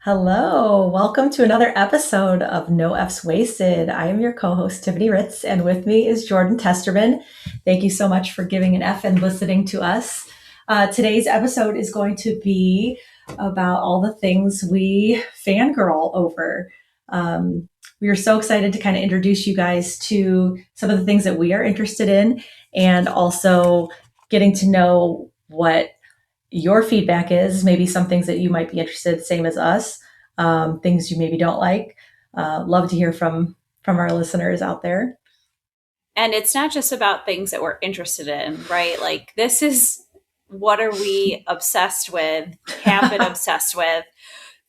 Hello, welcome to another episode of No F's Wasted. I am your co-host Tiffany Ritz, and with me is Jordan Testerman. Thank you so much for giving an F and listening to us. Today's episode is going to be about all the things we fangirl over. We are so excited to kind of introduce you guys to some of the things that we are interested in, and also getting to know what your feedback is, maybe some things that you might be interested, same as us, things you maybe don't like. Love to hear from our listeners out there. And it's not just about things that we're interested in, right? Like this is what are we obsessed with, have been obsessed with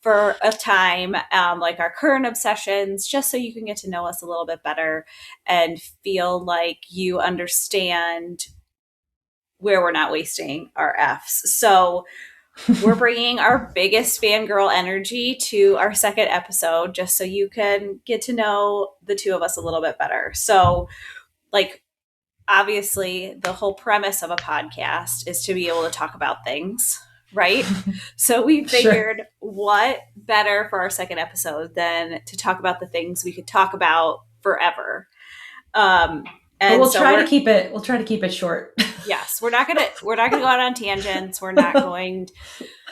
for a time, like our current obsessions, just so you can get to know us a little bit better and feel like you understand where we're not wasting our Fs. So we're bringing our biggest fangirl energy to our second episode, just so you can get to know the two of us a little bit better. So, like, obviously, the whole premise of a podcast is to be able to talk about things, right? So we figured what better for our second episode than to talk about the things we could talk about forever. And we'll try to keep it short. Yes, we're not gonna go out on tangents. We're not going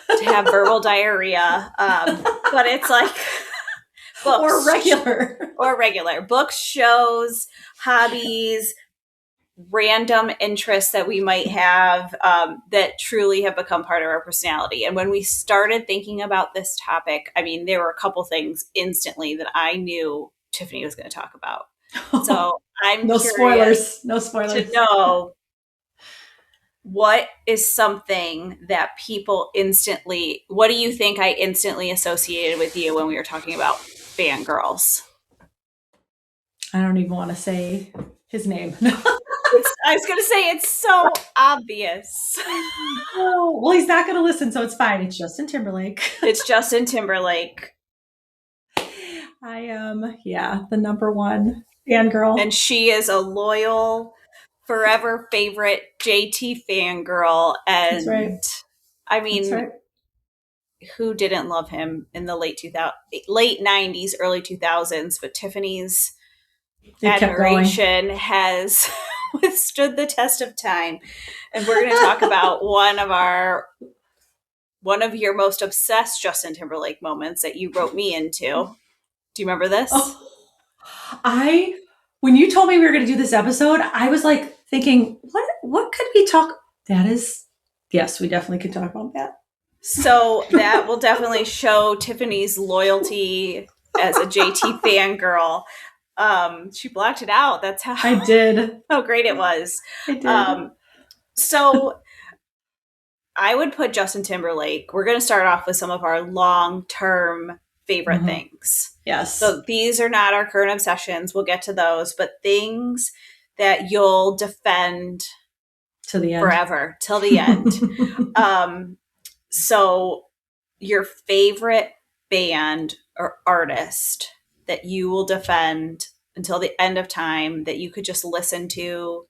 to have verbal diarrhea. But it's like books or regular books, shows, hobbies, random interests that we might have that truly have become part of our personality. And when we started thinking about this topic, I mean, there were a couple things instantly that I knew Tiffany was going to talk about. So I'm no spoilers to know what is something that people what do you think I instantly associated with you when we were talking about fangirls? I don't even want to say his name. I was going to say it's so obvious. Oh, well, he's not going to listen, so it's fine. It's Justin Timberlake. It's Justin Timberlake. I am, the number one fangirl. And she is a loyal, forever favorite JT fangirl. And that's right. I mean, who didn't love him in the late 90s, early 2000s? But Tiffany's admiration has withstood the test of time. And we're going to talk about one of your most obsessed Justin Timberlake moments that you wrote me into. Do you remember this? When you told me we were going to do this episode, I was like thinking, what could we talk? Yes, we definitely could talk about that. So that will definitely show Tiffany's loyalty as a JT fangirl. She blocked it out. That's how I did. How great it was. I did. So I would put Justin Timberlake. We're going to start off with some of our long-term favorite things. Yes. So these are not our current obsessions. We'll get to those, but things that you'll defend to the end, forever, till the end. So your favorite band or artist that you will defend until the end of time, that you could just listen to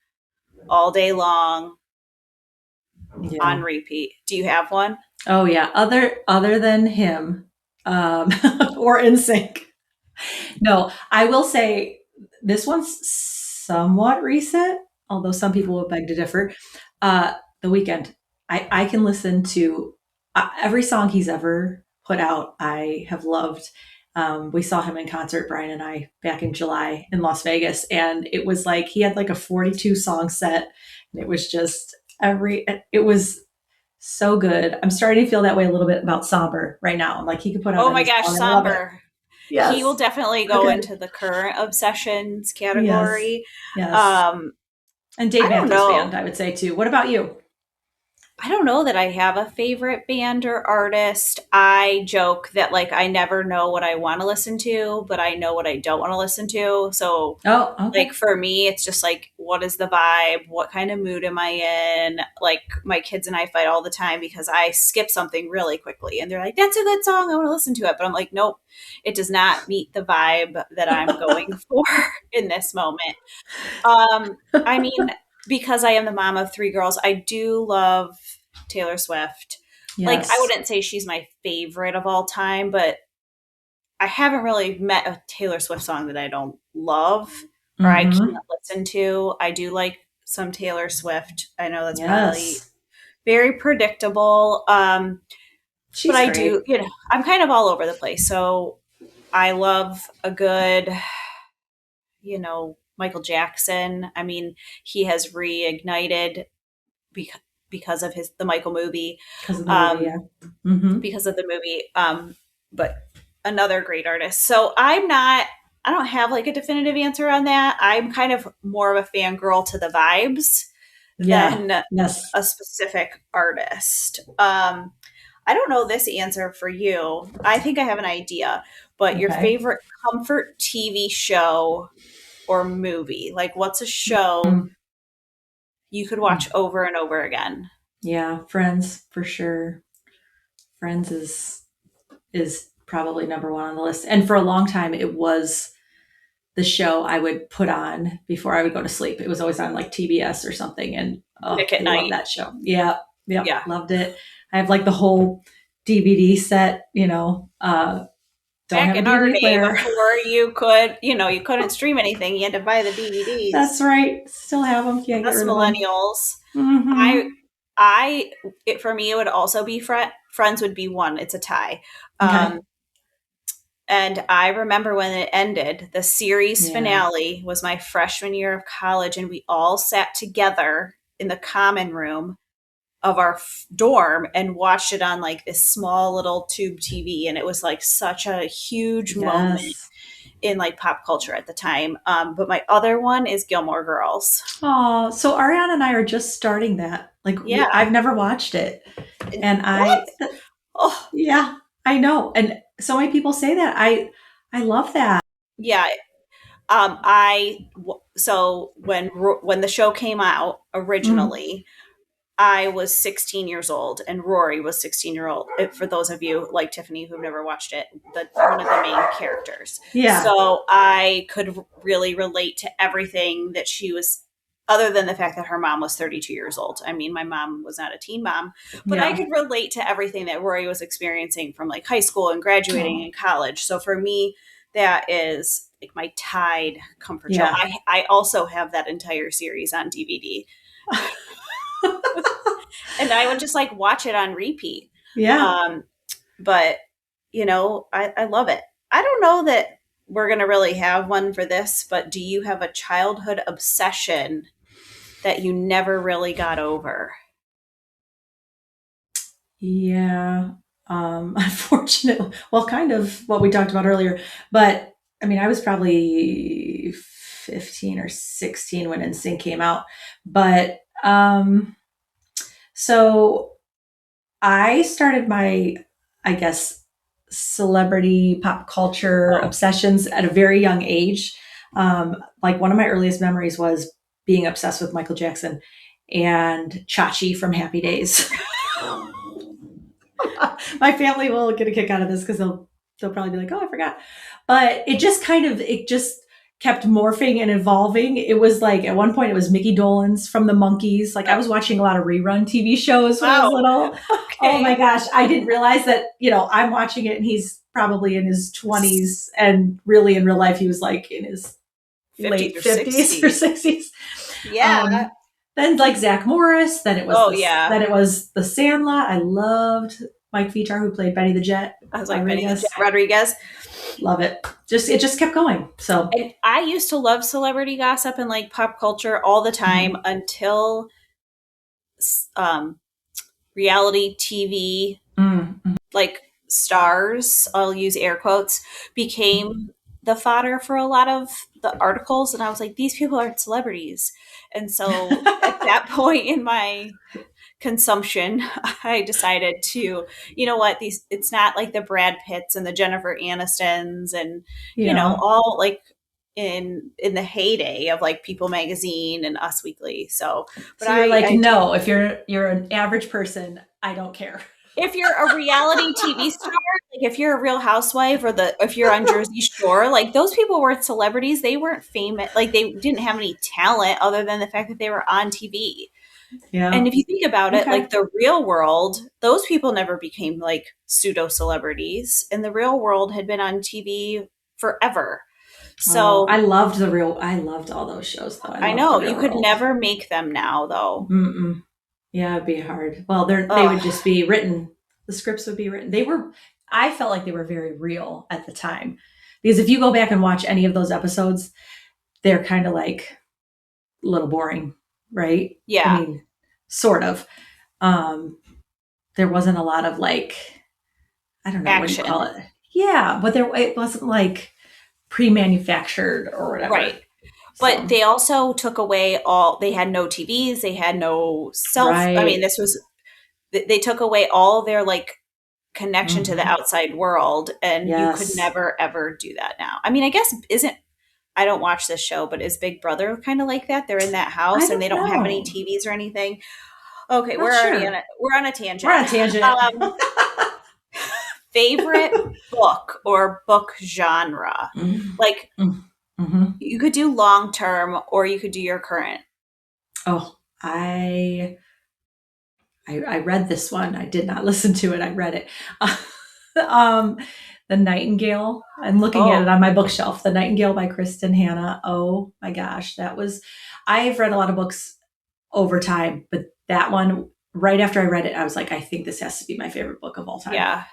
all day long on repeat. Do you have one? Oh yeah. Other than him, or NSYNC. No, I will say this one's somewhat recent, although some people will beg to differ. The Weeknd. I can listen to every song he's ever put out. I have loved. We saw him in concert, Brian and I, back in July in Las Vegas. And it was like, he had like a 42 song set. And it was just it was so good. I'm starting to feel that way a little bit about Somber right now. I'm like, he could put out. Oh my gosh, Somber. Yes. He will definitely go into the current obsessions category. Yes. And Dave Matthews Band, I would say too. What about you? I don't know that I have a favorite band or artist. I joke that like I never know what I want to listen to, but I know what I don't want to listen to. So like for me, it's just like, what is the vibe? What kind of mood am I in? Like my kids and I fight all the time because I skip something really quickly and they're like, that's a good song, I want to listen to it. But I'm like, nope, it does not meet the vibe that I'm going for in this moment. I mean, because I am the mom of 3 girls, I do love Taylor Swift. Yes. Like, I wouldn't say she's my favorite of all time, but I haven't really met a Taylor Swift song that I don't love or I Mm-hmm. can't listen to. I do like some Taylor Swift. I know that's probably Yes. very predictable. But She's I do, great. I'm kind of all over the place. So I love a good, Michael Jackson. I mean, he has reignited because of the Michael movie, Because of the movie, yeah. um, Mm-hmm. because of the movie. But another great artist. So I don't have like a definitive answer on that. I'm kind of more of a fangirl to the vibes Yeah. than Yes. a specific artist. I don't know this answer for you. I think I have an idea, but your Okay. favorite comfort TV show or movie? Like, what's a show Mm. you could watch over and over again? Yeah, Friends for sure. Friends is probably number one on the list. And for a long time it was the show I would put on before I would go to sleep. It was always on like TBS or something. And oh, Nick at I love Night. that show. Yeah. Yep. Yeah. Loved it. I have like the whole DVD set, don't Back have a in our DVD day, player. before you couldn't stream anything, you had to buy the That's DVDs. right. Still have them. Can't get Us rid of them. millennials. I, Mm-hmm. for me, it would also be Friends would be one. It's a tie. Okay. Um, and I remember when it ended, the series Yeah. finale was my freshman year of college, and we all sat together in the common room of our dorm and watched it on like this small little tube TV. And it was like such a huge moment Yes. in like pop culture at the time. But my other one is Gilmore Girls. Oh, so Ariana and I are just starting that. Like Yeah. I've never watched it. And What? I Oh, yeah, I know. And so many people say that. I love that. yeah. So when the show came out Mm, originally, I was 16 years old and Rory was 16-year-old. For those of you like Tiffany who've never watched it, one of the main characters. yeah. So I could really relate to everything that she was, other than the fact that her mom was 32 years old. I mean, my mom was not a teen mom, but I Yeah. could relate to everything that Rory was experiencing from like high school and graduating Oh, and college. So for me, that is like my Tide comfort show. yeah. I also have that entire series on DVD and I would just like watch it on repeat. Yeah. Um, but I love it. I don't know that we're gonna really have one for this, but do you have a childhood obsession that you never really got over? Yeah. Unfortunately, well, kind of what we talked about earlier, but I mean, I was probably 15 or 16 when NSYNC came out, but so I started my, I guess, celebrity pop culture Oh, obsessions at a very young age. Like one of my earliest memories was being obsessed with Michael Jackson and Chachi from Happy Days. My family will get a kick out of this because they'll probably be like, "Oh, I forgot," but it just kept morphing and evolving. It was like at one point it was Mickey Dolenz from the Monkees. Like I was watching a lot of rerun TV shows when I was wow. little. Oh my Okay. gosh, I didn't realize that I'm watching it and he's probably in his 20s and really in real life he was like in his 50s late or 50s or 60s. 60s. Yeah. Then like Zach Morris, Oh yeah. then it was The Sandlot. I loved Mike Vitar who played Benny the Jet I was like Benny the Rodriguez. Jet Rodriguez. Love it. It just kept going. So And I used to love celebrity gossip and like pop culture all the time mhm. until um, reality TV, Mm, like stars, I'll use air quotes, mhm. became the fodder for a lot of the articles. And I was like, these people aren't celebrities. And so at that point in my consumption, I decided to, you know what, it's not like the Brad Pitts and the Jennifer Anistons and, Yeah. all like in the heyday of like People Magazine and Us Weekly. So, but So you're like, I do, no, if you're an average person, I don't care. if you're a reality TV star, like if you're a Real Housewife or if you're on Jersey Shore, like those people weren't celebrities. They weren't famous. Like they didn't have any talent other than the fact that they were on TV. Yeah. And if you think about it, Okay. like the real world, those people never became like pseudo celebrities, and the real world had been on TV forever. Oh, So I loved all those shows though. I I loved The know Real you could World. never make them now, though. Mm-mm. Yeah, it'd be hard. Well, they would Ugh, just be written. The scripts would be written. I felt like they were very real at the time. Because if you go back and watch any of those episodes, they're kind of like a little boring, right? I yeah, mean, sort of. Um, there wasn't a lot of like, I don't know, what do you call action. it? Yeah, but it wasn't like pre-manufactured or Right. whatever. But So, they also took away they had no TVs, they had no I mean, right. they took away all their like connection to the Hmm. outside world, and you could Yes. never ever do that now. I mean, I guess isn't I don't watch this show, but is Big Brother kind of like that? They're in that I house and they don't don't have any know. TVs or anything. Okay, Not sure. we're on a We're tangent. on a tangent. Um, Favorite book or book genre? Mm, Like mm, mhm. you could do long term or you could do your current. Oh, I read this one. I did not listen to it. I read it. um, The Nightingale. I'm looking at it Oh, on my bookshelf. The Nightingale by Kristen Hanna. Oh my gosh, that was. I've read a lot of books over time, but that one, right after I read it, I was like, I think this has to be my favorite book of all time. yeah.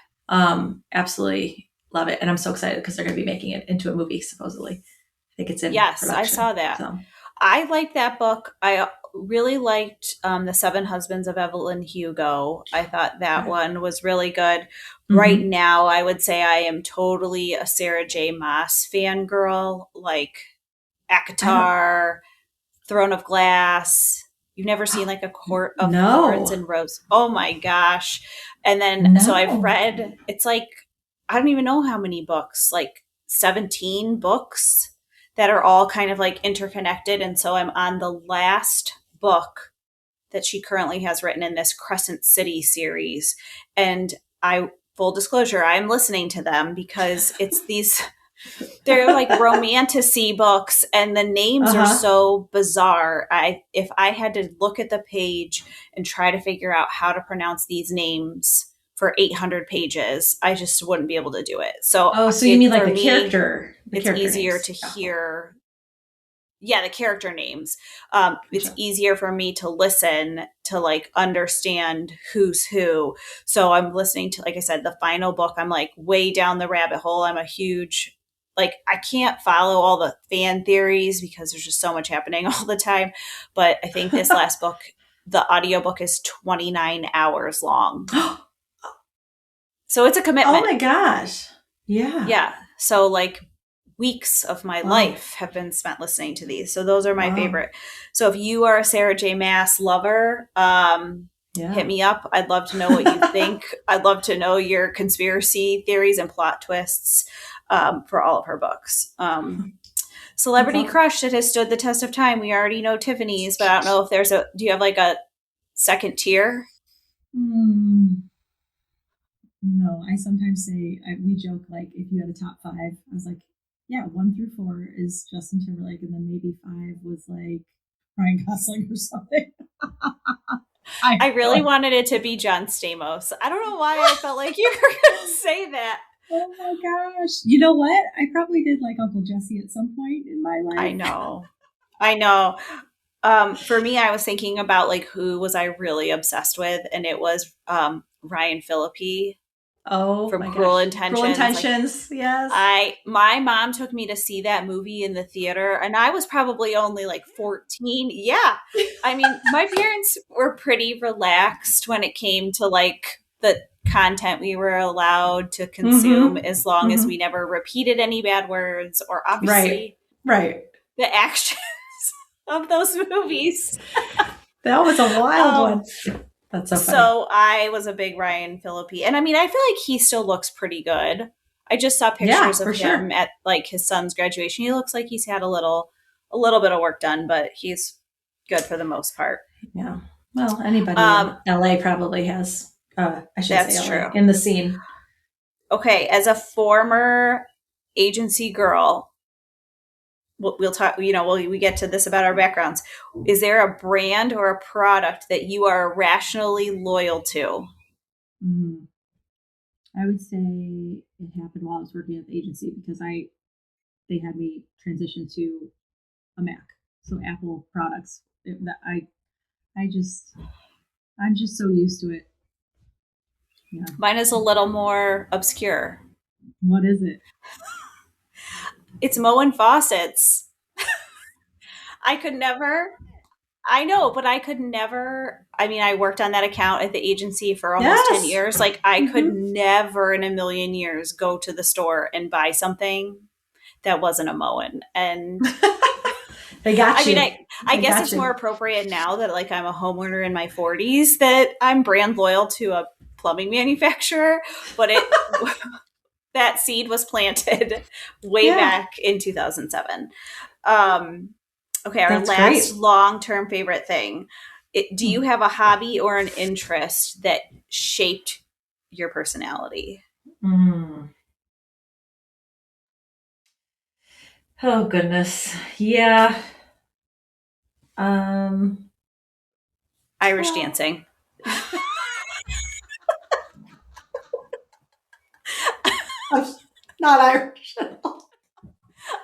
Absolutely love it, and I'm so excited because they're going to be making it into a movie. Supposedly, I think it's in Yes, I production. saw that. So I liked that book. I really liked The Seven Husbands of Evelyn Hugo. I thought that okay. one was really good. Right Mm-hmm. now, I would say I am totally a Sarah J. Maas fangirl, like I don't. ACOTAR, Throne of Glass. You've never seen like A Court of Thorns No, and Rose. Oh my gosh. And then, so I've no. read, it's like, I don't even know how many books, like 17 books that are all kind of like interconnected. And so I'm on the last book that she currently has written in this Crescent City series. And full disclosure, I'm listening to them because they're like romantasy books and the names Uh are huh. so bizarre. If I had to look at the page and try to figure out how to pronounce these names for 800 pages, I just wouldn't be able to do it. So Oh, so you it mean like for me, the it's character easier names? to Oh, hear, yeah, the character names. It's gotcha. easier for me to listen to like understand who's who. So I'm listening to, like I said, the final book. I'm like way down the rabbit hole. I'm a huge, like, I can't follow all the fan theories because there's just so much happening all the time. But I think this last book, the audiobook is 29 hours long. So it's a Oh commitment. my gosh. Yeah. Yeah. So like weeks of my Wow. life have been spent listening to these. So those are my Wow. favorite. So if you are a Sarah J. Maas lover, hit Yeah. me up. I'd love to know what you think. I'd love to know your conspiracy theories and plot twists for all of her books. That's Celebrity awesome. crush that has stood the test of time. We already know Tiffany's, but I don't know if do you have like a second tier? Mm, no, I sometimes say we joke like if you had a top five, I was like, yeah, 1 through 4 is Justin Timberlake, and then maybe 5 was like Ryan Gosling or something. I I have no really idea. wanted it to be John Stamos. I don't know why I felt like you were going to say that. Oh my gosh. You know what? I probably did like Uncle Jesse at some point in my I life. know. I know. For me, I was thinking about like who was I really obsessed with, and it was Ryan Phillippe Oh from my Cruel gosh. Cruel Intentions. Like Intentions. Yes. my mom took me to see that movie in the theater, and I was probably only like 14. Yeah. I mean, my parents were pretty relaxed when it came to like the content we were allowed to consume, Mm-hmm. as long as Mm-hmm. we never repeated any bad words or Right. obviously Right. the actions of those movies. That was a wild Um, one. That's so funny. so I was a big Ryan Phillippe, and I mean, I feel like he still looks pretty good. I just saw Yeah, pictures of for him sure. at like his son's graduation. He looks like he's had a little bit of work done, but he's good for the most part. Yeah. Well, anybody in Um, LA probably has, I should say that's LA, true. in the scene. Okay, as a former agency girl, we'll talk, we get to this about our backgrounds. Is there a brand or a product that you are rationally loyal to? Mm, I would say it happened while I was working at the agency because they had me transition to a Mac, so Apple products. I just I'm just so used to it. Yeah. Mine is a little more obscure. What is it? It's Moen faucets. I could never. I know, but I could never. I mean, I worked on that account at the agency for almost 10 Yes. years. Like, I could Mm-hmm. never in a million years go to the store and buy something that wasn't a Moen. And They got I you. mean, I guess it's more appropriate now that like I'm a homeowner in my 40s that I'm brand loyal to a plumbing manufacturer, but that seed was planted way back in 2007. Okay, our That's last great. long-term favorite thing. Do you have a hobby or an interest that shaped your personality? Mm. Oh goodness. Yeah. Um Irish well, dancing. I'm not Irish at all.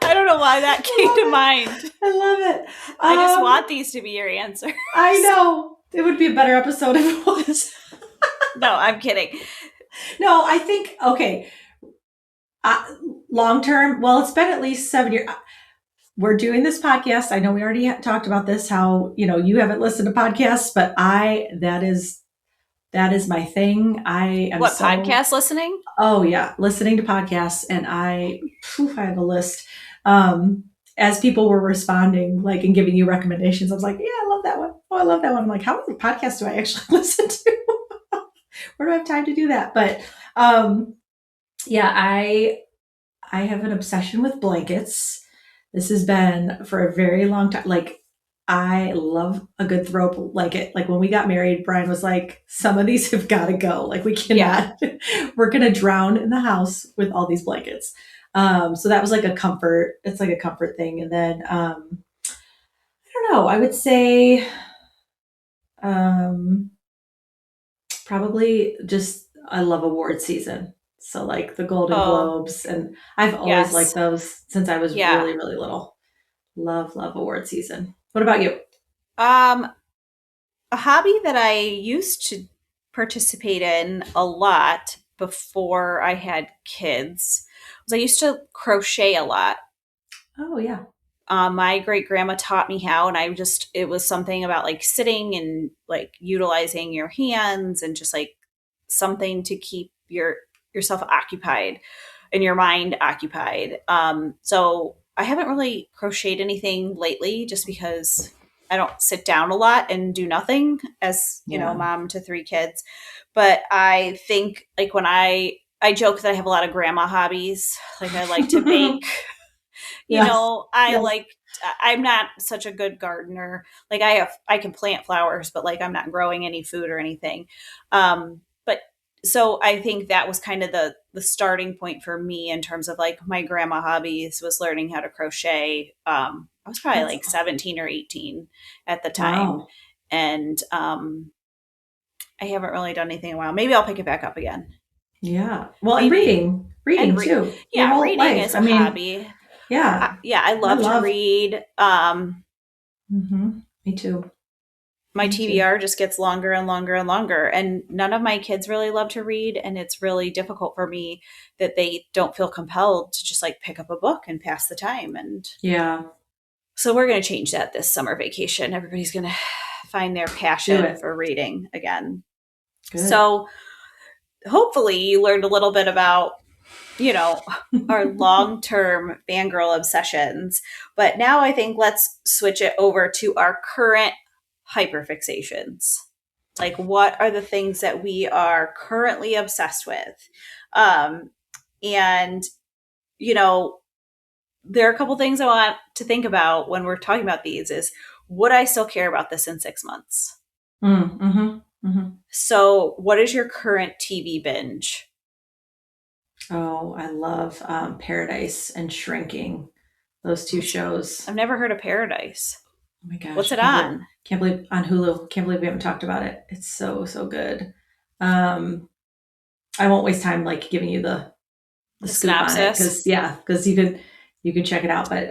I don't know why that came to mind. I love it. I just want these to be your answers. I know. It would be a better episode if it was. No, I'm kidding. No, I think, okay. Long term, well, it's been at least 7 years. We're doing this podcast. I know we already talked about this, how, you haven't listened to podcasts, but that is my thing. I am What, podcast listening? oh yeah, listening to podcasts. And I have a list. As people were responding, like, and giving you recommendations, I was like, yeah, I love that one. Oh, I love that one. I'm like, how many podcasts do I actually listen to? Where do I have time to do that? But, yeah, I have an obsession with blankets. This has been for a very long time. Like, I love a good throw blanket. Like, when we got married, Brian was like, some of these have got to go. Like, we cannot, we're going to drown in the house with all these blankets. So that was like a comfort. It's like a comfort thing. And then, I don't know, I would say, um, probably just, I love award season. So like the Golden Oh, Globes, and I've always liked yes. those since I was Yeah. really, really little. Love, love award season. What about you? Um, a hobby that I used to participate in a lot before I had kids was I used to crochet a lot. Oh yeah. My great grandma taught me how, and it was something about like sitting and like utilizing your hands and just like something to keep yourself occupied and your mind occupied. So I haven't really crocheted anything lately just because I don't sit down a lot and do nothing as, Yeah. mom to three kids. But I think like I joke that I have a lot of grandma hobbies. Like I like to bake. Yes. I Yes. like I'm not such a good gardener. Like I can plant flowers, but like I'm not growing any food or anything. But so I think that was kind of the starting point for me in terms of like my grandma hobbies was learning how to crochet. I was probably That's like 17 or 18 at the time. wow. And I haven't really done anything in a while. Maybe I'll pick it back up again. Yeah. Well, and Maybe. reading too. Your Yeah, whole reading life. is I a mean, hobby. yeah. Yeah, I I love to love. read. Me too. My Me too. TBR just gets longer and longer and longer. And none of my kids really love to read. And it's really difficult for me that they don't feel compelled to just like pick up a book and pass the time. And Yeah. so we're going to change that this summer vacation. Everybody's going to find their Do passion it. for reading again. Good. So hopefully you learned a little bit about, our long term fangirl obsessions. But now I think let's switch it over to our current hyperfixations. Like, what are the things that we are currently obsessed with? Um, and, you know, there are a couple things I want to think about when we're talking about these is would I still care about this in 6 months? Mm-hmm. So, what is your current TV binge? Oh, I love Paradise and Shrinking. those two shows. I've never heard of Paradise. Oh my gosh. What's it on? Can't believe on Hulu. Can't believe we haven't talked about it. It's so good. I won't waste time like giving you the scoop synopsis. on it because you can check it out, but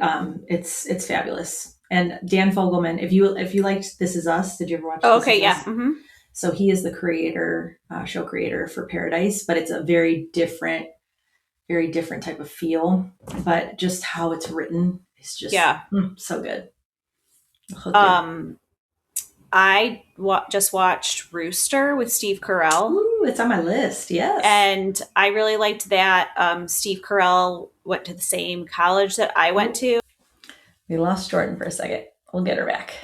it's fabulous. And Dan Fogelman, if you liked This Is Us, did you ever watch? Oh, okay, yeah. Mm-hmm. So he is the creator, show creator for Paradise, but it's a very different type of feel. But just how it's written is just so good. I just watched Rooster with Steve Carell. Ooh, it's on my list, yes. And I really liked that. Steve Carell went to the same college that I went to. We lost Jordan for a second. We'll get her back.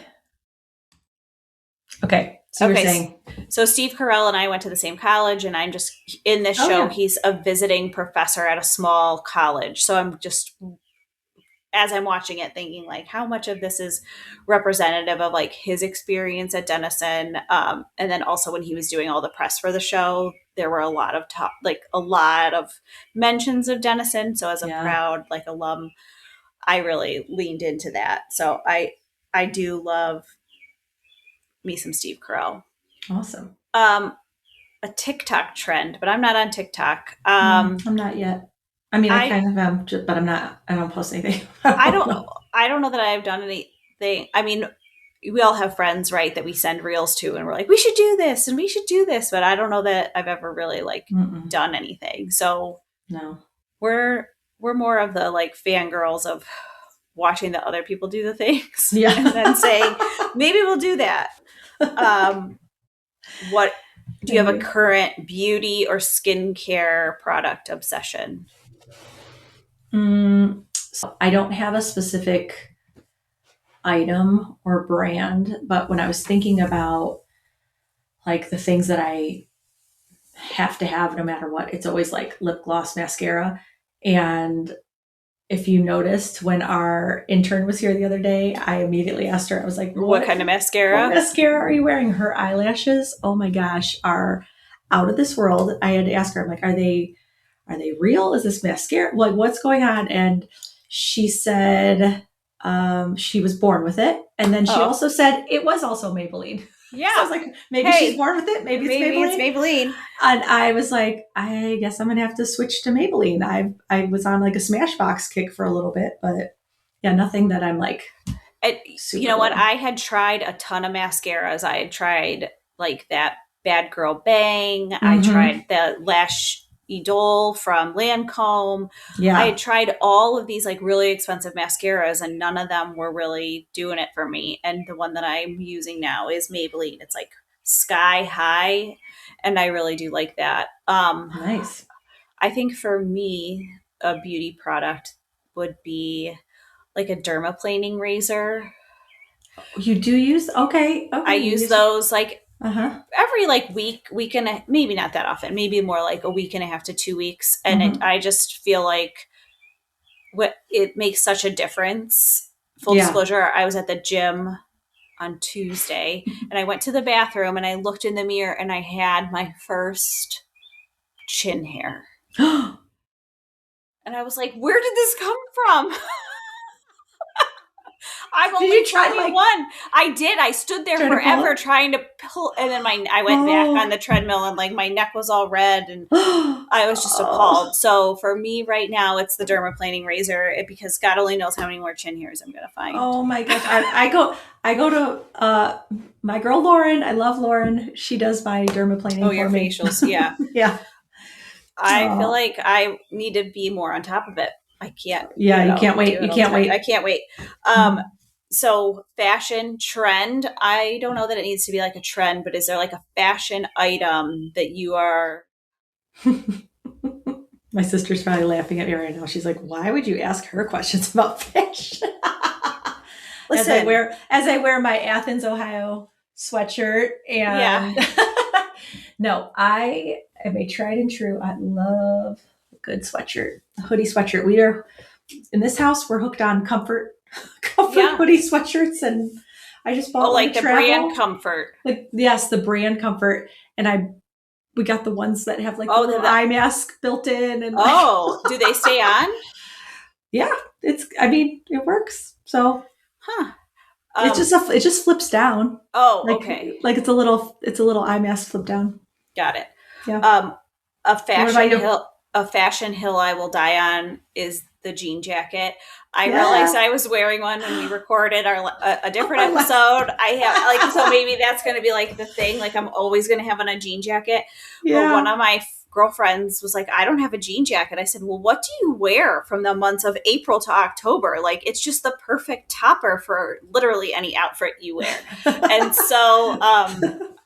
Okay. So you're saying. So Steve Carell and I went to the same college, and I'm just in this show. Yeah. He's a visiting professor at a small college. So I'm just, as I'm watching it, thinking like, how much of this is representative of like his experience at Denison, and then also when he was doing all the press for the show, there were a lot of mentions of Denison. So as a proud like alum, I really leaned into that. So I do love me some Steve Carell. Awesome. A TikTok trend, but I'm not on TikTok. I'm not yet. I mean, I kind of am, but I'm not. I don't post anything. I don't know that I've done anything. I mean, we all have friends, right, that we send reels to, and we're like, we should do this and we should do this, but I don't know that I've ever really like done anything. So no, we're more of the like fangirls of watching the other people do the things, and then saying maybe we'll do that. What do you have a current beauty or skincare product obsession? So I don't have a specific item or brand, but when I was thinking about like the things that I have to have no matter what, it's always like lip gloss, mascara. And if you noticed when our intern was here the other day, I immediately asked her, I was like, what kind of mascara? What mascara are you wearing? Her eyelashes, oh my gosh, are out of this world. I had to ask her, I'm like, are they real? Is this mascara? Like, what's going on? And she said she was born with it. And then she also said it was also Maybelline. Yeah. So I was like, maybe she's born with it. Maybe it's Maybelline. And I was like, I guess I'm going to have to switch to Maybelline. I was on like a Smashbox kick for a little bit, but yeah, nothing that I'm like, you know what? I had tried a ton of mascaras. I had tried like that Bad Girl Bang. I tried the Lash Idol from Lancome. Yeah. I had tried all of these like really expensive mascaras, and none of them were really doing it for me. And the one that I'm using now is Maybelline. It's like sky high, and I really do like that. Nice. I think for me, a beauty product would be like a dermaplaning razor. You do use? Okay. I use those like every like week and maybe not that often, maybe more like a week and a half to 2 weeks. And I just feel like it makes such a difference. Full disclosure, I was at the gym on Tuesday and I went to the bathroom and I looked in the mirror and I had my first chin hair. And I was like, where did this come from? I'm only 21. I did. I stood there forever trying to pull, and then I went back on the treadmill, and like my neck was all red, and I was just appalled. So for me right now, it's the dermaplaning razor because God only knows how many more chin hairs I'm gonna find. Oh my gosh! I go to my girl Lauren. I love Lauren. She does my dermaplaning. Oh, your facials, yeah, yeah. I feel like I need to be more on top of it. I can't. Yeah, you can't wait. You can't wait. I can't wait. So fashion trend, I don't know that it needs to be like a trend, but is there like a fashion item that you are? My sister's probably laughing at me right now. She's like, why would you ask her questions about fashion? Listen, as I wear my Athens, Ohio sweatshirt and no, I am a tried and true. I love a good sweatshirt, a hoodie sweatshirt. We are in this house, we're hooked on comfort hoodie sweatshirts, and I just bought like the brand Comfort. Like yes, the brand Comfort, and we got the ones that have like the eye mask built in, and do they stay on? Yeah, it works. So Huh. it just flips down. Oh, okay. Like it's a little eye mask flip down. Got it. Yeah. A What about you? fashion hill I will die on is the jean jacket. I Yeah. realized I was wearing one when we recorded a different episode. I have like, so maybe that's going to be like the thing. Like I'm always going to have on a jean jacket. Yeah. But one of my girlfriends was like, I don't have a jean jacket. I said, well, what do you wear from the months of April to October? Like it's just the perfect topper for literally any outfit you wear. And so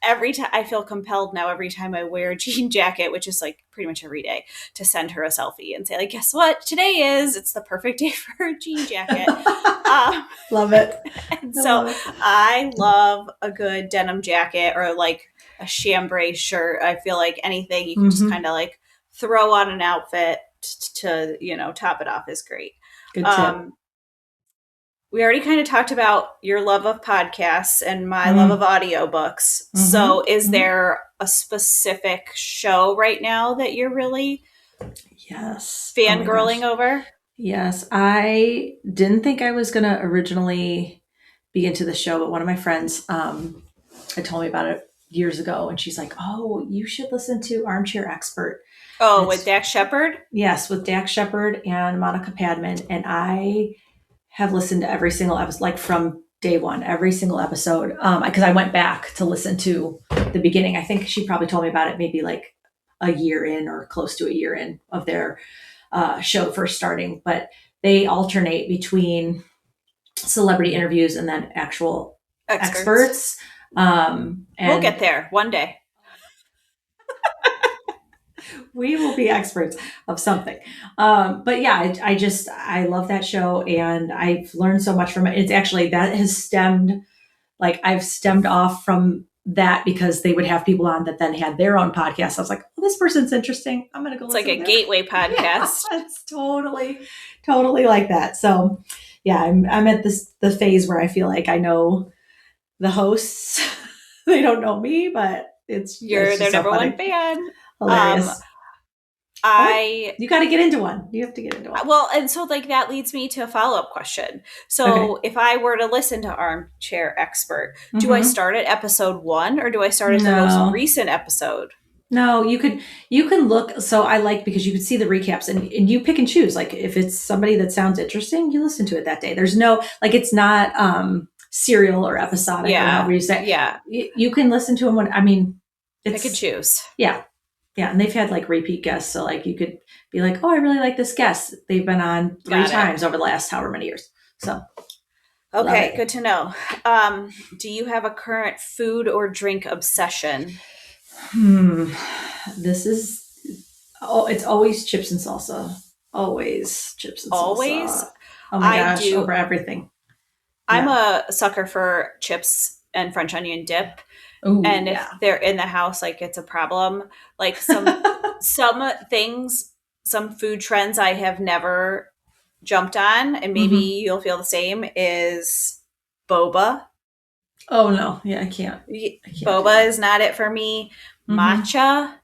every time I feel compelled now, every time I wear a jean jacket, which is like pretty much every day, to send her a selfie and say like, guess what today is? It's the perfect day for a jean jacket. Love it. And so I love a good denim jacket or like a chambray shirt. I feel like anything you can just kind of like throw on an outfit to, top it off is great. Good tip. We already kind of talked about your love of podcasts and my love of audiobooks. So is there a specific show right now that you're really fangirling over? Yes. I didn't think I was going to originally be into the show, but one of my friends had told me about it years ago, and she's like, oh, you should listen to Armchair Expert. Oh, with Dax Shepard? Yes, with Dax Shepard and Monica Padman. And I have listened to every single episode, like from day one, every single episode, because I went back to listen to the beginning. I think she probably told me about it maybe like a year in or close to a year in of their show first starting. But they alternate between celebrity interviews and then actual experts. And we'll get there one day. We will be experts of something. But yeah, I love that show and I've learned so much from it. It's actually, that has stemmed, like I've stemmed off from that because they would have people on that then had their own podcast. I was like, well, this person's interesting. I'm going to go listen to It's like a gateway podcast. Yeah, it's totally like that. So yeah, I'm at the phase where I feel like I know the hosts. They don't know me, but you're their number one fan. Hilarious. You got to get into one. You have to get into one. Well, and so like that leads me to a follow-up question. So if I were to listen to Armchair Expert, do I start at episode 1 or do I start at the most recent episode? No, you can look. So I like, because you can see the recaps and you pick and choose. Like if it's somebody that sounds interesting, you listen to it that day. There's no, like, it's not serial or episodic or however you say. Yeah. You can listen to them when, I could choose. Yeah. Yeah. And they've had like repeat guests. So like you could be like, oh, I really like this guest. They've been on 3 times over the last however many years. So. Okay. Good to know. Do you have a current food or drink obsession? This is, it's always chips and salsa. Always chips and salsa. Always? Oh my gosh, over everything. I'm a sucker for chips and French onion dip. Ooh, and if they're in the house, like it's a problem. Like some things, some food trends I have never jumped on, and maybe you'll feel the same, is boba. Oh no, yeah, I can't boba is not it for me. Matcha.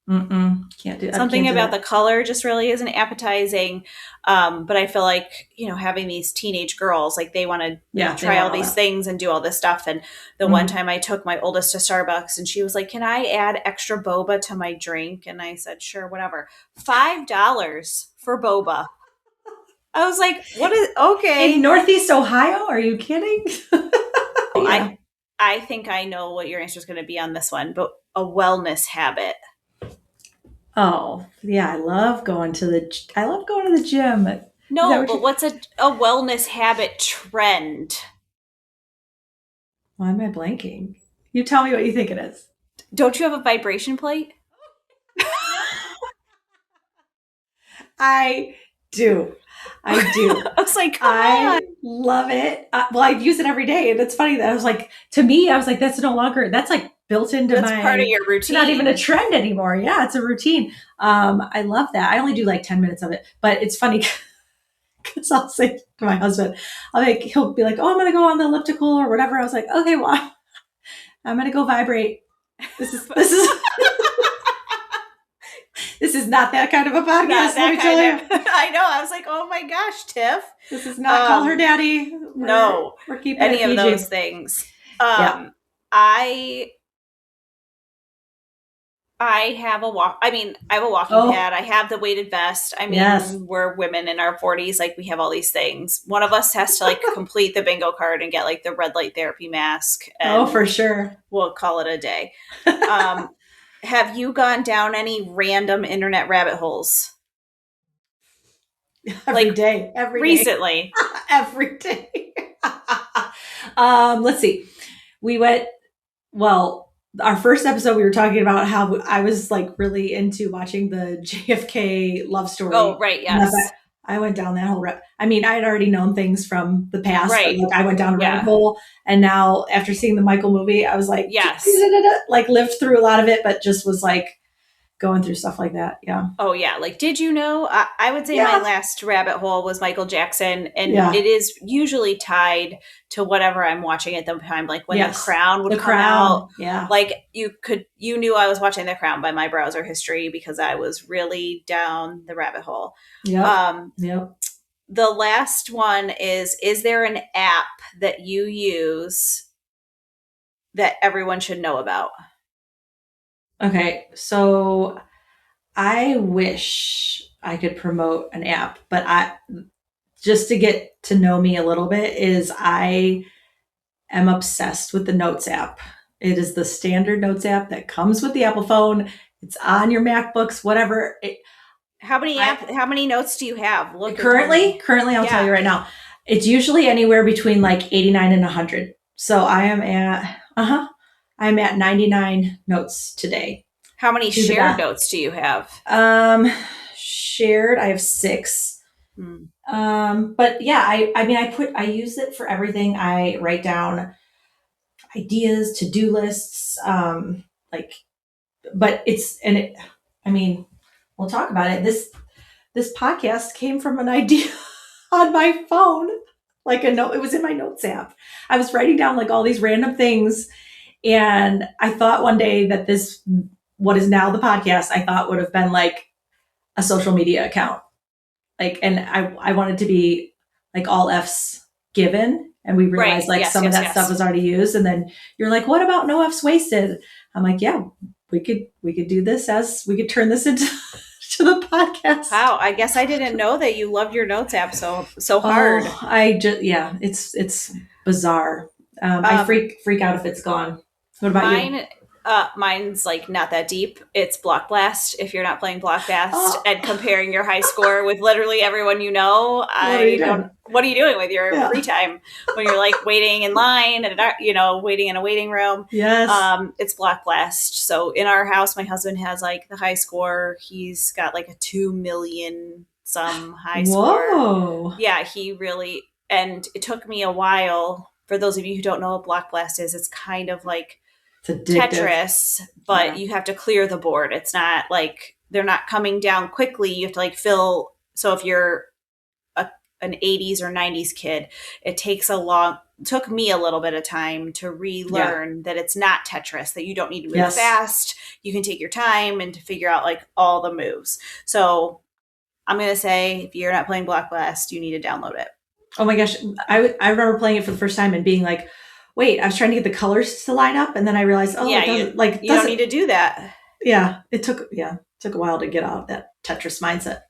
Can't do it. Something about the color just really isn't appetizing. But I feel like, having these teenage girls, like they want to try all these things and do all this stuff. And the one time I took my oldest to Starbucks and she was like, can I add extra boba to my drink? And I said, sure, whatever. $5 for boba. I was like, what is, okay. In Northeast Ohio? Are you kidding? I think I know what your answer is going to be on this one, but a wellness habit. Oh, yeah. I love going to the gym. No, but what's a wellness habit trend? Why am I blanking? You tell me what you think it is. Don't you have a vibration plate? I do. I was like, come on. Love it. Well, I use it every day. And it's funny that I was like, to me, I was like, that's like built into that's part of your routine. It's not even a trend anymore. Yeah, it's a routine. I love that. I only do like 10 minutes of it, but it's funny because I'll say to my husband, he'll be like, oh, I'm going to go on the elliptical or whatever. I was like, okay, well, I'm going to go vibrate. This is This is not that kind of a podcast, Not let me that tell you. kind of. I know. I was like, oh my gosh, Tiff. This is not Call Her Daddy. No, we're keeping any it of PG. those things. Yeah. I have a walking pad. I have the weighted vest. I mean, Yes. we're women in our 40s. Like, we have all these things. One of us has to like complete the bingo card and get like the red light therapy mask. And For sure. we'll call it a day. Have you gone down any random internet rabbit holes? Every day. Recently. Every day. Let's see. We went, our first episode, we were talking about how I was like really into watching the JFK love story. Oh, right. Yes. I went down that whole I mean, I had already known things from the past. Right. But, like, I went down a rabbit hole. And now after seeing the Michael movie, I was like, yes, like lived through a lot of it, but just was like going through stuff like that. Yeah. Oh, yeah. Like, did you know? I would say my last rabbit hole was Michael Jackson. And it is usually tied to whatever I'm watching at the time. Like when The Crown would come out. Yeah. Like you knew I was watching The Crown by my browser history because I was really down the rabbit hole. Yeah. The last one is there an app that you use that everyone should know about? Okay, so I wish I could promote an app, but just to get to know me a little bit is I am obsessed with the Notes app. It is the standard Notes app that comes with the Apple phone. It's on your MacBooks, whatever. How many notes do you have? Currently, I'll tell you right now. It's usually anywhere between like 89 and 100. So I am I'm at 99 notes today. How many shared notes do you have? Shared, I have 6. But yeah, I use it for everything. I write down ideas, to-do lists, we'll talk about it. This podcast came from an idea on my phone, like a note. It was in my Notes app. I was writing down like all these random things. And I thought one day that this, what is now the podcast, I thought would have been like a social media account. Like, and I wanted to be like all F's given. And we realized some of that stuff was already used. And then you're like, what about no F's wasted? I'm like, yeah, we could do this we could turn this into to the podcast. Wow. I guess I didn't know that you loved your Notes app so hard. It's bizarre. I freak out if it's gone. What about you? Mine's like not that deep. It's Block Blast. If you're not playing Block Blast and comparing your high score with literally everyone you know, what are you doing with your free time when you're like waiting in line and waiting in a waiting room? Yes. It's Block Blast. So in our house, my husband has like the high score. He's got like a 2 million some high score. Whoa. Yeah, he really. And it took me a while. For those of you who don't know what Block Blast is, it's kind of like Tetris, but you have to clear the board. It's not like they're not coming down quickly. You have to like fill. So if you're an 80s or 90s kid, it took me a little bit of time to relearn that it's not Tetris, that you don't need to move fast. You can take your time and to figure out like all the moves. So I'm going to say if you're not playing Block Blast, you need to download it. Oh my gosh. I remember playing it for the first time and being like, wait, I was trying to get the colors to line up. And then I realized, you don't need to do that. Yeah. It took a while to get out of that Tetris mindset.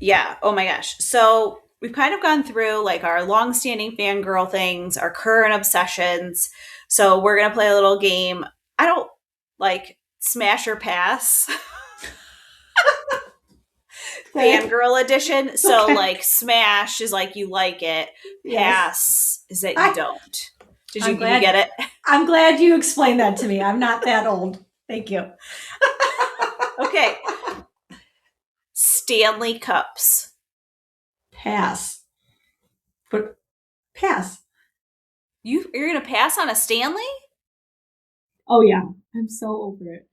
Yeah. Oh my gosh. So we've kind of gone through like our longstanding fangirl things, our current obsessions. So we're going to play a little game. I don't like smash or pass. Fangirl edition. So like smash is like you like it. Pass is that you don't. Did you get it? I'm glad you explained that to me. I'm not that old. Thank you. Okay. Stanley Cups. Pass. But pass. You're going to pass on a Stanley? Oh yeah. I'm so over it.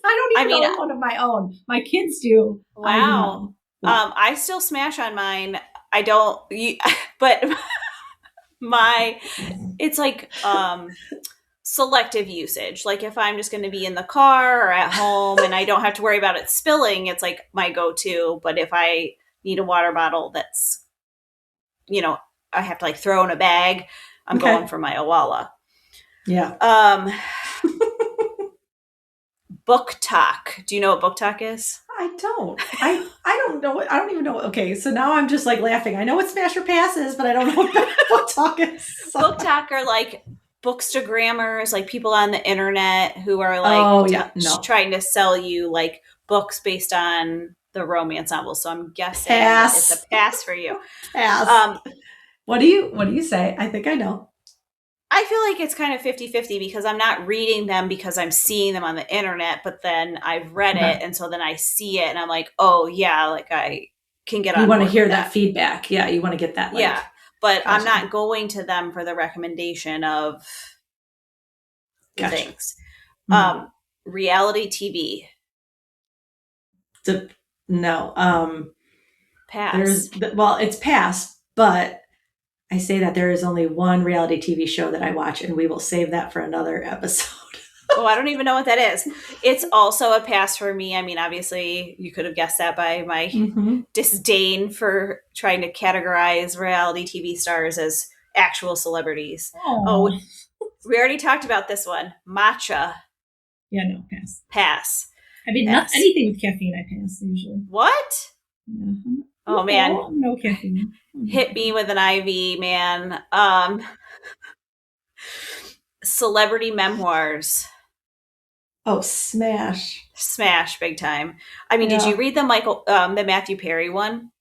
I don't even know one of my own. My kids do. Wow. I still smash on mine. I don't, but it's like, selective usage. Like if I'm just going to be in the car or at home and I don't have to worry about it spilling, it's like my go-to. But if I need a water bottle that's, I have to like throw in a bag, I'm going for my Owala. Yeah. Book talk. Do you know what book talk is? I don't. I don't know. I don't even know. Okay, so now I'm just like laughing. I know what Smash or Pass is, but I don't know what book talk is. So. Book talk are like bookstagrammers, like people on the internet who are like trying to sell you like books based on the romance novel. So I'm guessing that it's a pass for you. Pass. What do you say? I think I know. I feel like it's kind of 50-50 because I'm not reading them because I'm seeing them on the internet, but then I've read it. And so then I see it and I'm like, oh yeah, like I can get on. You want to hear that feedback. Yeah. You want to get that. Like, yeah. But I'm not going to them for the recommendation of things. Mm-hmm. Reality TV. No. Pass. It's pass, but I say that there is only one reality TV show that I watch, and we will save that for another episode. Oh, I don't even know what that is. It's also a pass for me. I mean, obviously, you could have guessed that by my disdain for trying to categorize reality TV stars as actual celebrities. Aww. Oh, we already talked about this one. Matcha. Yeah, no, pass. Pass. I mean, not anything with caffeine, I pass usually. What? Yeah. Oh, man. No caffeine. Hit me with an IV, man. Celebrity memoirs. Oh, smash. Smash, big time. I mean, did you read the Matthew Perry one?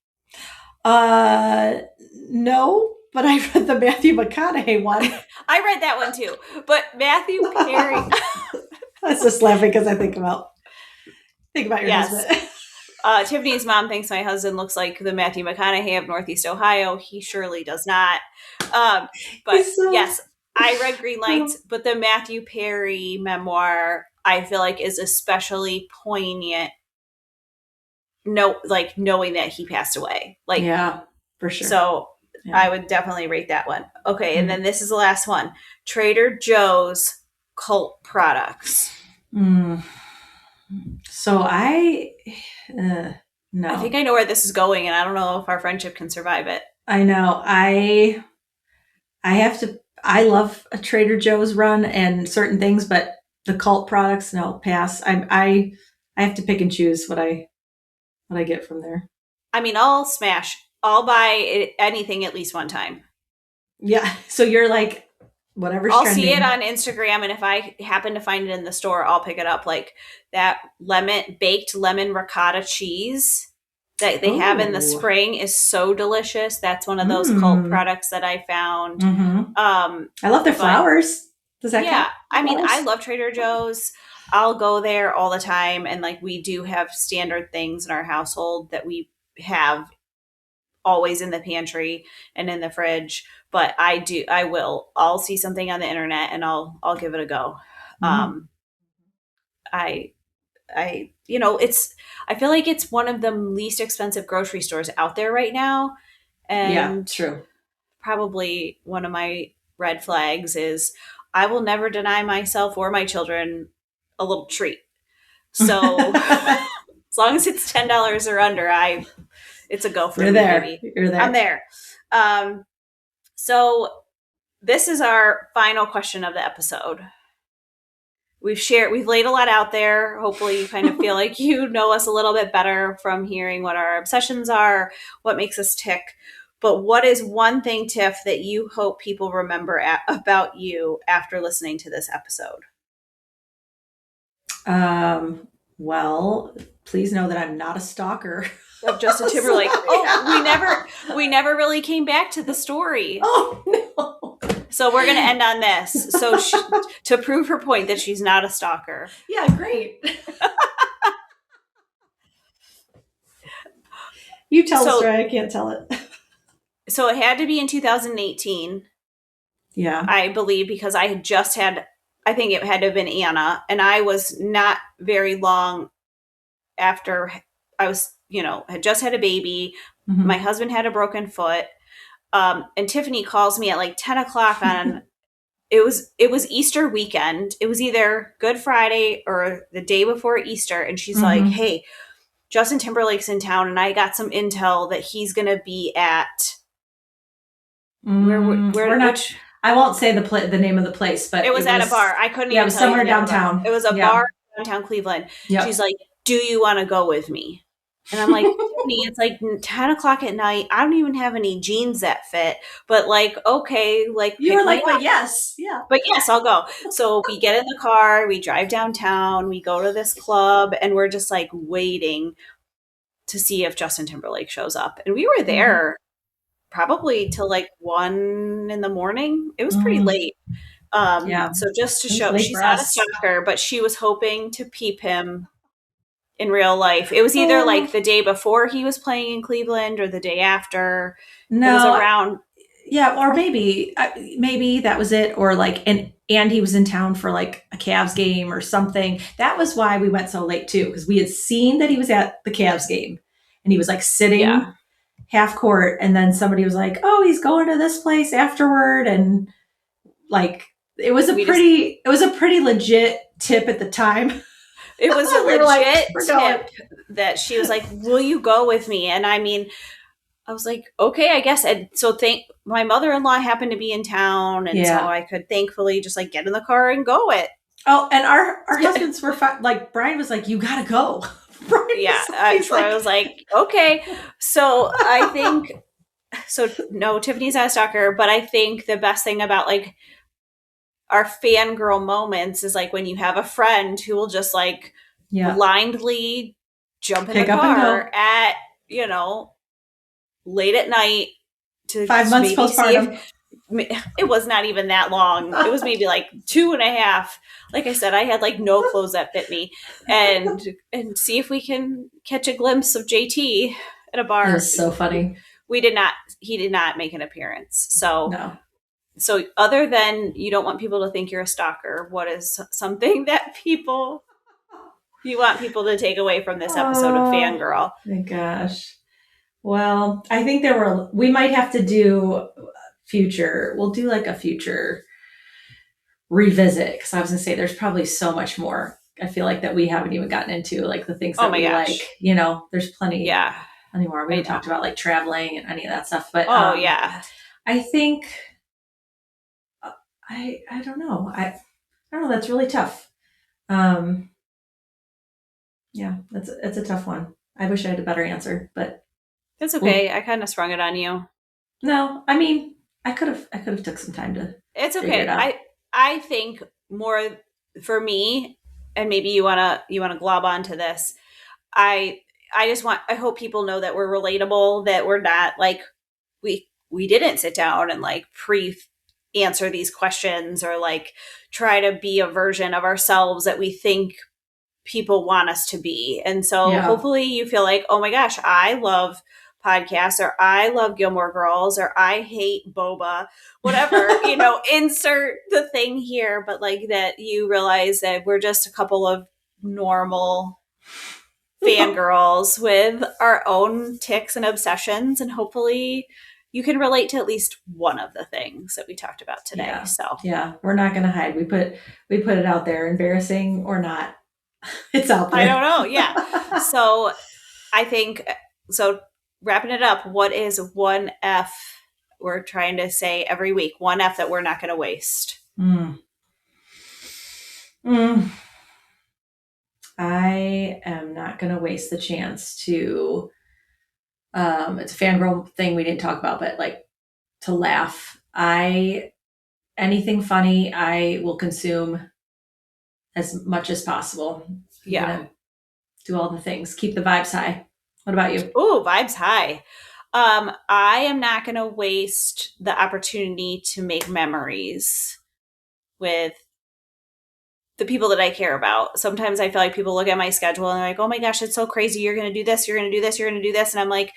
No, but I read the Matthew McConaughey one. I read that one too. But Matthew Perry. I was just laughing because I think about your husband. Tiffany's mom thinks my husband looks like the Matthew McConaughey of Northeast Ohio. He surely does not. But yes, I read Green Lights, but the Matthew Perry memoir, I feel like is especially poignant. Knowing that he passed away. Like, yeah, for sure. So I would definitely rate that one. Okay. And then this is the last one. Trader Joe's cult products. So no. I think I know where this is going, and I don't know if our friendship can survive it. I know. I love a Trader Joe's run and certain things, but the cult products, no, pass. I have to pick and choose what I get from there. I mean, I'll buy anything at least one time. Yeah. So you're like, whatever's I'll trending. see it on Instagram, and if I happen to find it in the store, I'll pick it up. Like that baked lemon ricotta cheese that they have in the spring is so delicious. That's one of those cult products that I found. I love their flowers. Does that count? I mean, I love Trader Joe's. I'll go there all the time, and like we do have standard things in our household that we have always in the pantry and in the fridge. But I'll see something on the internet and I'll give it a go. I feel like it's one of the least expensive grocery stores out there right now. And true. Probably one of my red flags is I will never deny myself or my children a little treat. So as long as it's $10 or under, it's a go for me, baby. You're there. I'm there. So this is our final question of the episode. We've laid a lot out there. Hopefully you kind of feel like you know us a little bit better from hearing what our obsessions are, what makes us tick. But what is one thing, Tiff, that you hope people remember about you after listening to this episode? Well, please know that I'm not a stalker. Of Justin Timberlake. We never really came back to the story. Oh, no. So we're going to end on this. So to prove her point that she's not a stalker. Yeah, great. You tell the story. I can't tell it. So it had to be in 2018. Yeah. I believe because I think it had to have been Anna. And I was not very long after I was, had just had a baby. Mm-hmm. My husband had a broken foot. And Tiffany calls me at like 10 o'clock on it was Easter weekend. It was either Good Friday or the day before Easter. And she's like, Mm-hmm. hey, Justin Timberlake's in town and I got some intel that he's going to be at We're not. which I won't say the name of the place, it but was at a bar. I couldn't yeah, it even was tell you the somewhere name of the bar. downtown. It was a Yeah. bar in downtown Cleveland. She's Yep. like, do you want to go with me? And I'm like, Tiffany, it's like 10 o'clock at night. I don't even have any jeans that fit, but like, okay, like You were pick me like, but up. yes, yeah. But yes, I'll go. So we get in the car, we drive downtown, we go to this club, and we're just like waiting to see if Justin Timberlake shows up. And we were Mm-hmm. there probably till like 1 in the morning. It was pretty Mm, late. yeah, So just to it was show, late she's for not a us. stalker, but she was hoping to peep him in real life. It was either Oh like the day before he was playing in Cleveland or the day after. It was no, around. yeah, or maybe that was it, or like, and he was in town for like a Cavs game or something. That was why we went so late too, because we had seen that he was at the Cavs game, and he was like sitting Yeah, half court, and then somebody was like, "Oh, he's going to this place afterward," and like we just it was a pretty legit tip at the time. it was a We were like, legit "We're going." tip that she was like, "Will you go with me?" And I mean, I was like, "Okay, I guess." And so thank my mother-in-law happened to be in town, and so Yeah. I could thankfully just like get in the car and go it. Oh, and our husbands were like Brian was like, "You gotta go." Brian Yeah, was always Troy like, was like, "Okay." So I think so. No, Tiffany's not a stalker, but I think the best thing about like our fangirl moments is like when you have a friend who will just like "Yeah, blindly jump in the pick up and car go." at, you know, late at night to 5 months maybe see postpartum. if it was not even that long. It was maybe like 2.5. Like I said, I had like no clothes that fit me, and see if we can catch a glimpse of JT at a It bar. was so funny. We did not. He did not make an appearance. No. So other than you don't want people to think you're a stalker, what is something that people you want people to take away from this episode of Oh Fangirl? my gosh. Well, I think we might have to do we'll do like a future revisit, because I was gonna say there's probably so much more. I feel like that we haven't even gotten into, like the things Oh that my we gosh. like. There's plenty Yeah, anymore. We I haven't know. talked about like traveling and any of that stuff, but Oh yeah. I think I don't know. I don't know. That's really tough. Um, yeah, that's a tough one. I wish I had a better answer, but It's well, okay. I kind of sprung it on you. no. I mean, I could have took some time to It's figure it okay. out. I think more for me, and maybe you wanna glob onto this. I I just want I hope people know that we're relatable, that we're not like we didn't sit down and like pre answer these questions or like try to be a version of ourselves that we think people want us to be. And so Yeah. hopefully you feel like, oh my gosh, I love podcasts, or I love Gilmore Girls, or I hate boba, whatever, insert the thing here, but like that you realize that we're just a couple of normal fangirls with our own ticks and obsessions. And hopefully you can relate to at least one of the things that we talked about today. Yeah. So Yeah. We're not gonna hide. We put it out there, embarrassing or not. It's out I don't there. know. Yeah. So I think so. Wrapping it up, what is one F we're trying to say every week? One F that we're not going to waste. Mm. Mm. I am not going to waste the chance to. It's a fangirl thing we didn't talk about, but like to laugh. Anything funny, I will consume as much as possible. I'm Yeah. gonna do all the things, keep the vibes high. What about you? Ooh, vibes high. I am not going to waste the opportunity to make memories with the people that I care about. Sometimes I feel like people look at my schedule and they're like, oh my gosh, it's so crazy. You're going to do this, you're going to do this, you're going to do this. And I'm like,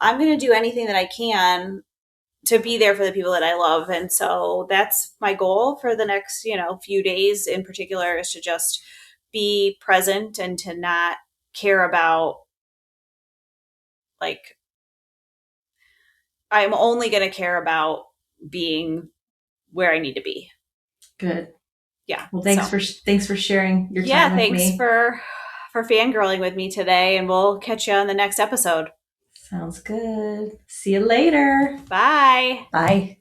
I'm going to do anything that I can to be there for the people that I love. And so that's my goal for the next, few days in particular, is to just be present and to not care about like I'm only going to care about being where I need to be. Good. Yeah. Well, thanks for sharing your time with me. Thanks for fangirling with me today, and we'll catch you on the next episode. Sounds good. See you later. Bye. Bye.